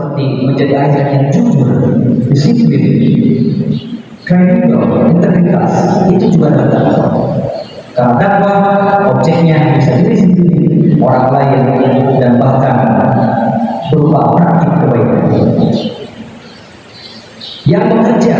seperti menjadi asn yang jujur, disiplin, kredibel, integritas, itu juga adalah dakwah. Karena dakwah objeknya bisa diri sendiri, orang lain, dan bahkan berupa praktik kebaikan. Yang bekerja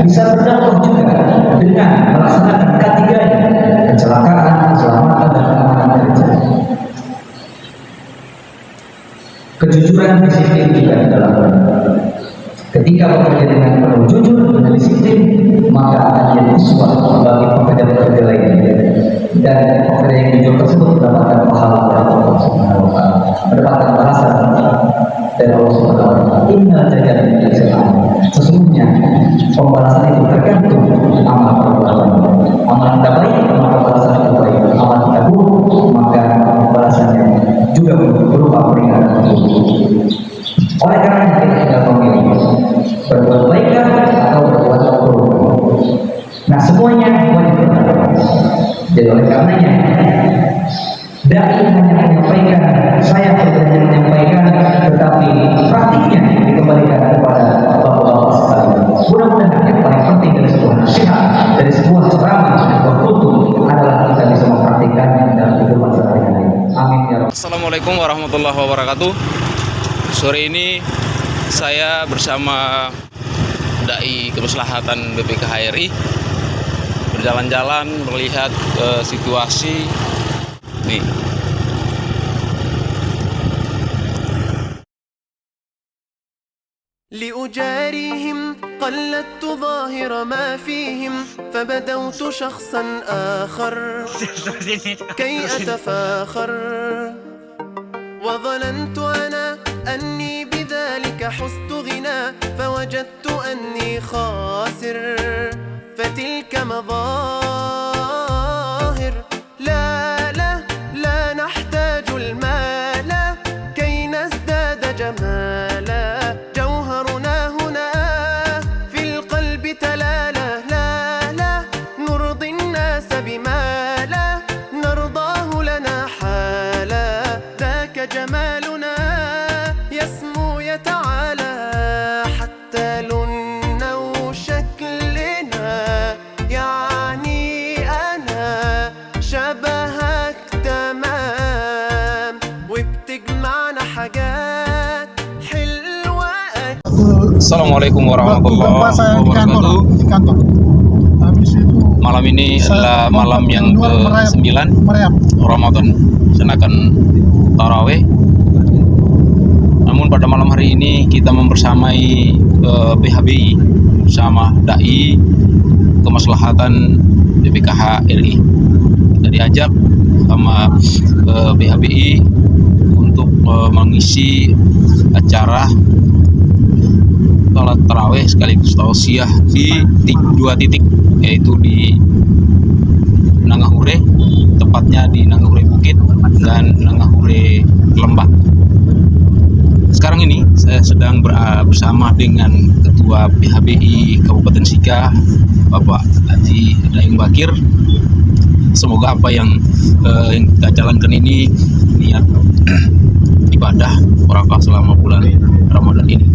bisa berdakwah juga dengan melaksanakan ketiganya, kecelakaan, keselamatan, dan keamanan kerja. Kejujuran disiplin juga dalam ketika bekerja dengan penuh jujur dan disiplin, maka akan menjadi uswah bagi pekerja-pekerja lainnya, dan pekerja yang jujur tersebut mendapatkan pahala dari Allah Subhanahu wa Ta'ala, mendapatkan balasan dari Allah Subhanahu wa Ta'ala. Innal jazaa lil ihsan. Sesungguhnya pembalasan itu tergantung amal perbuatan. Amal kita baik, maka balasan itu baik. Amal kita buruk, maka balasannya juga berupa peringatan. Oleh karena kita tinggal memilih berbuat baik atau berbuat buruk. Nah, semuanya wajib bertakwa. Jadi oleh karenanya, dai hanya menyampaikan, saya hanya menyampaikan, tetapi praktiknya dikembalikan kepada bapak-bapak sekalian. Mudah-mudahan yang paling penting dari sebuah nasihat, dari sebuah ceramah, sebuah khutbah adalah kita bisa mempraktikkannya dalam kehidupan sehari-hari. Amin ya Rabbal. Assalamualaikum warahmatullahi wabarakatuh. Sore ini saya bersama Dai Kemaslahatan BPKH RI berjalan-jalan melihat situasi nih. لأجاريهم قلدت ظاهر ما فيهم فبدوت شخصا آخر كي أتفاخر وظننت أنا أني بذلك حزت غنى فوجدت أني خاسر فتلك مظاهر لا نحتاج المال كي نزداد جمالا جوهرنا هنا في القلب تلالا لا نرضي الناس بما لا نرضاه لنا حالا ذاك جمالنا يسمو يتعالى حتى لوننا وشكلنا يعني أنا شبهك تمام وبتجمعنا حاجات حلوة. Assalamualaikum warahmatullahi wabarakatuh. Di kantor. Habis itu Malam ini adalah malam yang ke-9 Ramadan, senakan taraweh. Namun pada malam hari ini kita membersamai PHBI bersama Dai Kemaslahatan BPKH RI. Kita diajak sama PHBI untuk mengisi acara sholat taraweh sekaligus tausiah di 2 titik, yaitu di Nangahure, tepatnya di Nangahure Bukit dan Nangahure Lembak. Sekarang ini saya sedang bersama dengan Ketua PHBI Kabupaten Sika, Bapak Haji Daeng Bakir. Semoga apa yang kita jalankan ini niat ibadah berakal selama bulan Ramadan ini.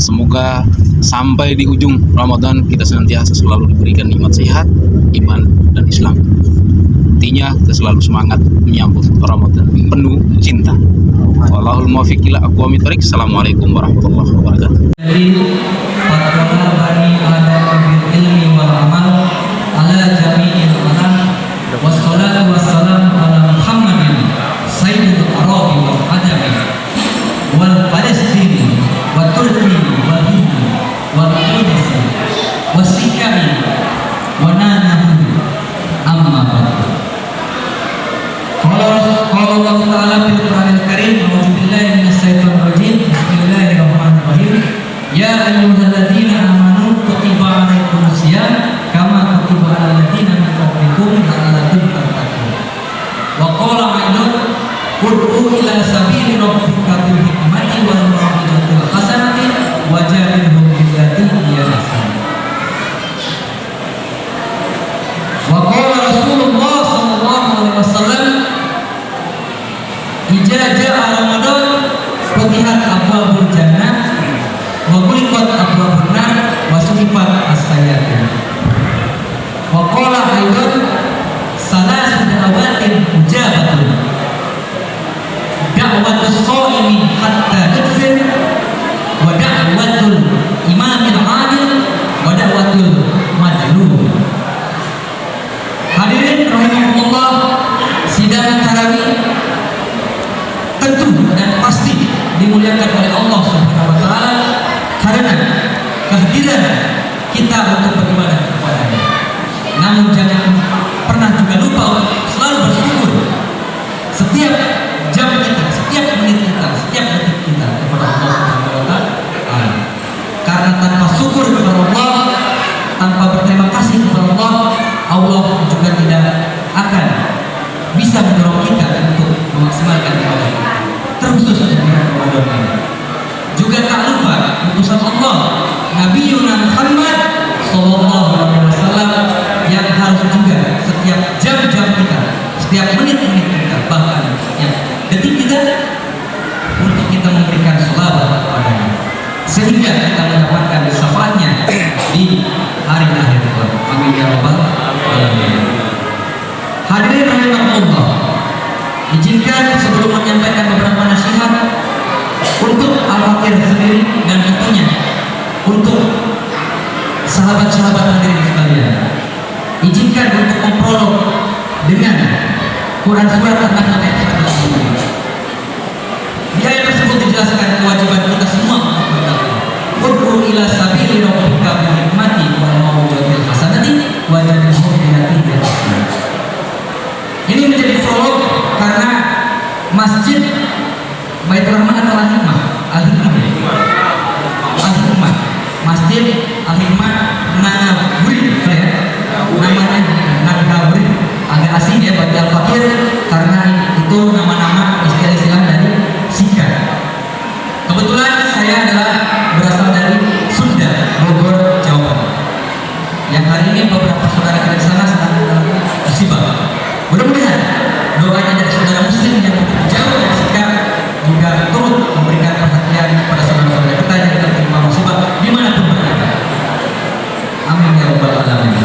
Semoga sampai di ujung Ramadan kita senantiasa selalu diberikan nikmat sehat, iman, dan Islam. Intinya kita selalu semangat menyambut Ramadan penuh cinta. Wallahul muwaffiq ila aqwamit thoriq. Assalamualaikum warahmatullahi wabarakatuh. Wassalatu wassalamu ala Muhammadin sayyidil arabi wal adami wal palestini wa turki wal hindi wal qudsi wasikai wa nanahu amma ba'du. Qala Allah Ta'ala fil Qur'anil Karim, a'udzu billahi minasy syaithanir rajim. Bismillahirrahmanirrahim. Ya ayyuhalladzina amanu kutiba 'alaikumus syiyam kama kutiba 'alal ladzina min qablikum la'allakum tattaqun. Wa qala aidan ud'u ila sabili rabbika bil hikmati wal mau'izatil hasanati wajadilhum billati hiya ahsan. Wa qala Rasulullah sallallahu alaihi wasallam idza ja'a Ramadan futihat abwabul jannah wa ghuliqat abwabun nar wa sufifat as-sayyatin. Wa qala aidan salasu da'awatin mujabatun. Da'watus shaimi hatta yudfir wa da'watul imamil adil wa da'watul madlum. Hadirin rahimakumullah, sidang tarawih tentu dan pasti dimuliakan oleh Allah Subhanahu wa taala karena kehadiran kita untuk beribadah kepada-Nya. Namun jangan pernah juga lupa untuk selalu bersyukur setiap jam kita, setiap menit kita, setiap detik kita kepada Allah Subhanahu wa taala. Karena tanpa syukur kepada Allah, tanpa berterima kasih kepada Allah, Allah juga tidak akan bisa mendorong kita untuk memaksimalkan ibadah kita, terkhusus di bulan Ramadan ini. Juga tak lupa utusan Allah Nabi Muhammad sallallahu alaihi wasallam yang harus juga setiap jam-jam kita, setiap menit-menit kita, bahkan setiap detik kita untuk kita memberikan sholawat kepadanya, sehingga kita mendapatkan syafaatnya di hari akhir kelak. Amin ya rabbal alamin. Hadirin rahimakumullah, izinkan sebelum menyampaikan beberapa nasihat untuk Al-Fakir sendiri dan tentunya untuk sahabat-sahabat hadirin sekalian, izinkan untuk memprolog dengan Quran surat An-Nahl ayat 110. Di ayat tersebut dijelaskan kewajiban kita semua untuk bertakwa. Ud'u ila sabili rabbika bil hikmati wal mau'izatil hasanati wajadilhum billati hiya ahsan. Ini menjadi prolog karena Masjid Baitur Rahman atau Al-Hikmah, Al-Hikmah, Masjid Al-Hikmah Nagaburi, ya, namanya Nagaburi, agak asing ya bagi Al-Fakir karena itu nama-nama istilah-istilah dari Sika. Kebetulan saya adalah berasal dari Sunda, Bogor, Jawa Barat. Yang hari ini beberapa saudara kita di sana sedang musibah. Mudah-mudahan doanya dari saudara muslim yang begitu jauh dari Sika juga turut memberikan perhatian kepada saudara-saudara kita yang tertimpa musibah dimanapun berada. Amin ya rabbal alamin.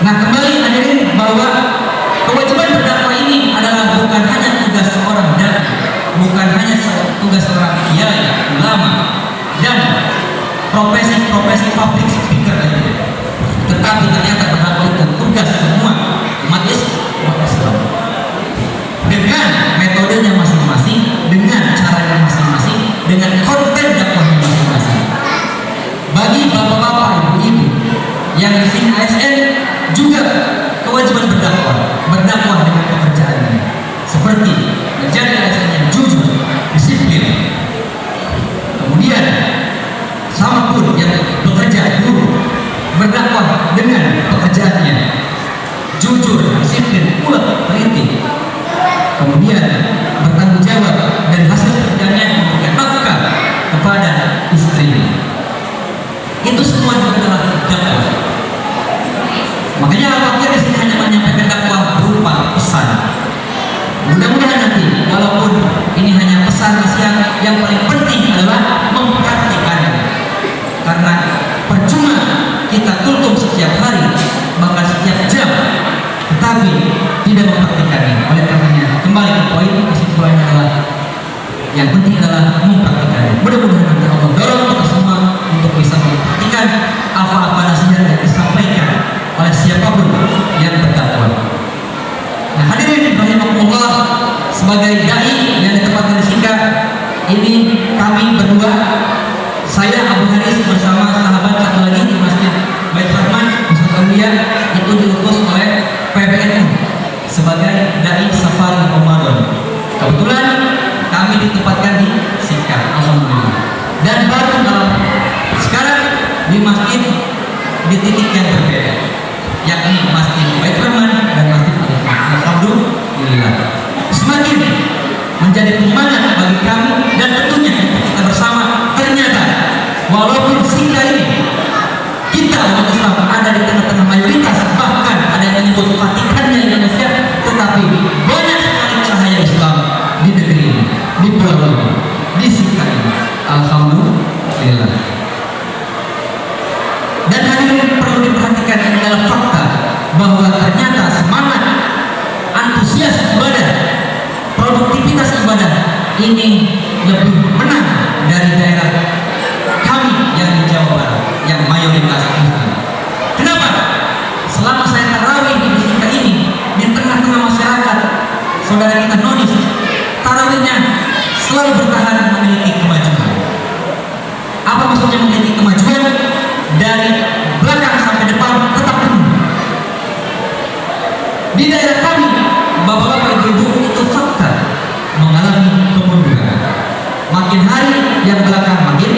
Nah, kembali hadirin bahwa kewajiban berdakwah ini adalah bukan hanya tugas seorang dai, bukan hanya tugas seorang kiai, ulama dan profesi public speaker saja, tetapi ternyata berdakwah itu tugas semua umat Islam dengan metodenya masing-masing, dengan caranya masing-masing, dengan konten dakwahnya masing-masing. Bagi bapak-bapak, ibu-ibu yang di sini ASN juga kewajiban berdakwah dengan pekerjaannya, seperti menjadi ASN yang jujur, disiplin. Kemudian sama pun yang bekerja guru berdakwah dengan pekerjaannya, jujur, disiplin, pula teliti. Kemudian bertanggung jawab dari hasil pekerjaannya, memberikan nafkah kepada istrinya. Itu semua juga adalah dakwah. Makanya Al-Fakir di sini hanya menyampaikan dakwah berupa pesan. Mudah-mudahan nanti walaupun ini hanya pesan yang paling penting adalah mempraktikannya. Karena percuma kita tuntut setiap hari, bahkan setiap jam, tetapi tidak mempraktikannya. Oleh karenanya kembali ke poin kesimpulannya adalah yang penting adalah mempraktikannya. Mudah-mudahan nanti Allah dorong kita semua untuk bisa mempraktikan apa-apa nasihat yang disampaikan oleh siapapun yang berdakwah. Nah, hadirin rahimakumullah, sebagai dai yang ditempatkan di Sika ini, kami berdua, saya Abu Haris bersama sahabat satu lagi di Masjid Baitur Rahman Ustaz Aulia, itu diutus oleh PBNU sebagai dai safari Ramadan. Kebetulan kami ditempatkan di Sika, alhamdulillah. Dan baru sekarang di masjid di titik yang berbeda, yakni Masjid Baitur Rahman dan Masjid Al-Hikmah. Alhamdulillah. Semakin menjadi penyemangat bagi kami dan tentunya kita bersama. Ternyata walaupun Sika ini kita umat Islam ada di tengah-tengah mayoritas, bahkan ada yang menyebut Vatikannya Indonesia, tetapi banyak sekali cahaya Islam di negeri ini, di pulau ini, di Sika. Rasulillah. Dan hadirin perlu diperhatikan, ini adalah fakta bahwa ternyata semangat, antusias ibadah, produktivitas ibadah ini lebih menang dari daerah kami yang di Jawa Barat yang mayoritas Muslim. Kenapa? Selama saya tarawih di Mustika ini, di tengah-tengah masyarakat, saudara kita nonis, tarawihnya selalu bertahan memiliki kemajuan. Apa maksudnya memiliki kemajuan? Dari belakang sampai depan tetap penuh. Di daerah kami, bapak-bapak ibu-ibu, itu fakta mengalami kemunduran. Makin hari yang belakang makin